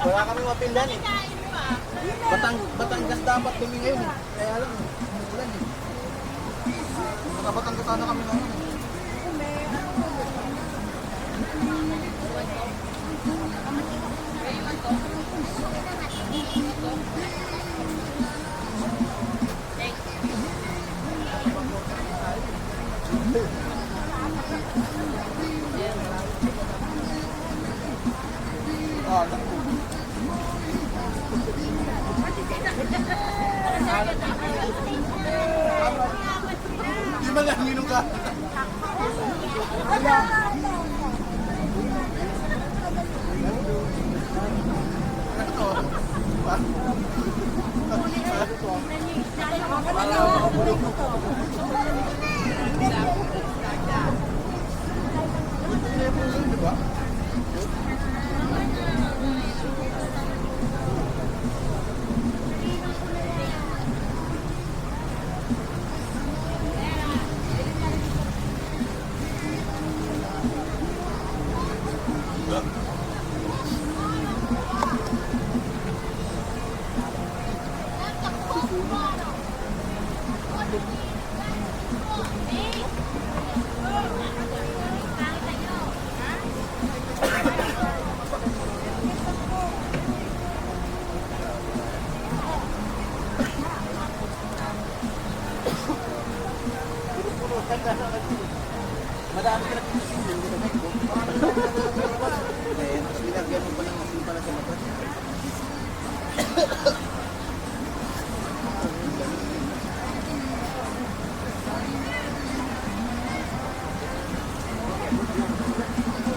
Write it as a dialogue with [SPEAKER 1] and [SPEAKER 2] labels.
[SPEAKER 1] Wala kami mapindan eh. Batangas dapat kami ngayon eh. Kaya lang, ulan eh. Batangas sana kami ngayon eh. Di ba lang minum ka? Madami ka nagtitigil, hindi na ko. Eh, mas binagyan mo pa ng masin pala sa labas.